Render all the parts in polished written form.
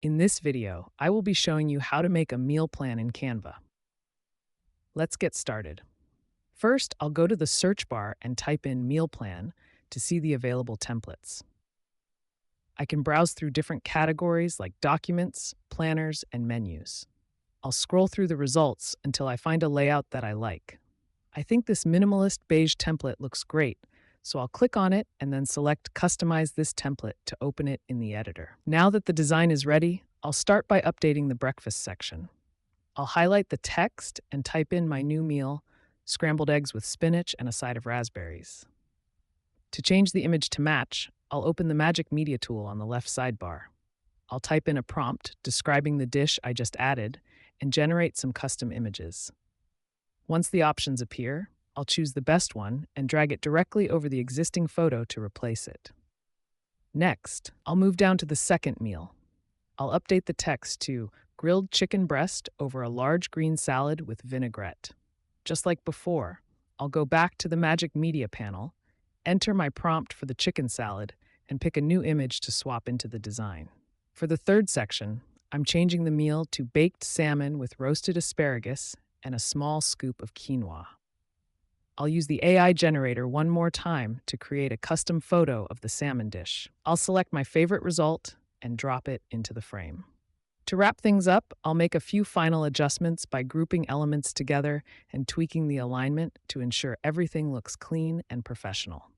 In this video, I will be showing you how to make a meal plan in Canva. Let's get started. First, I'll go to the search bar and type in meal plan to see the available templates. I can browse through different categories like documents, planners, and menus. I'll scroll through the results until I find a layout that I like. I think this minimalist beige template looks great, so I'll click on it and then select Customize this template to open it in the editor. Now that the design is ready, I'll start by updating the breakfast section. I'll highlight the text and type in my new meal, scrambled eggs with spinach and a side of raspberries. To change the image to match, I'll open the Magic Media tool on the left sidebar. I'll type in a prompt describing the dish I just added and generate some custom images. Once the options appear, I'll choose the best one and drag it directly over the existing photo to replace it. Next, I'll move down to the second meal. I'll update the text to grilled chicken breast over a large green salad with vinaigrette. Just like before, I'll go back to the Magic Media panel, enter my prompt for the chicken salad, and pick a new image to swap into the design. For the third section, I'm changing the meal to baked salmon with roasted asparagus and a small scoop of quinoa. I'll use the AI generator one more time to create a custom photo of the salmon dish. I'll select my favorite result and drop it into the frame. To wrap things up, I'll make a few final adjustments by grouping elements together and tweaking the alignment to ensure everything looks clean and professional.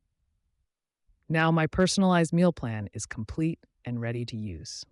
Now my personalized meal plan is complete and ready to use.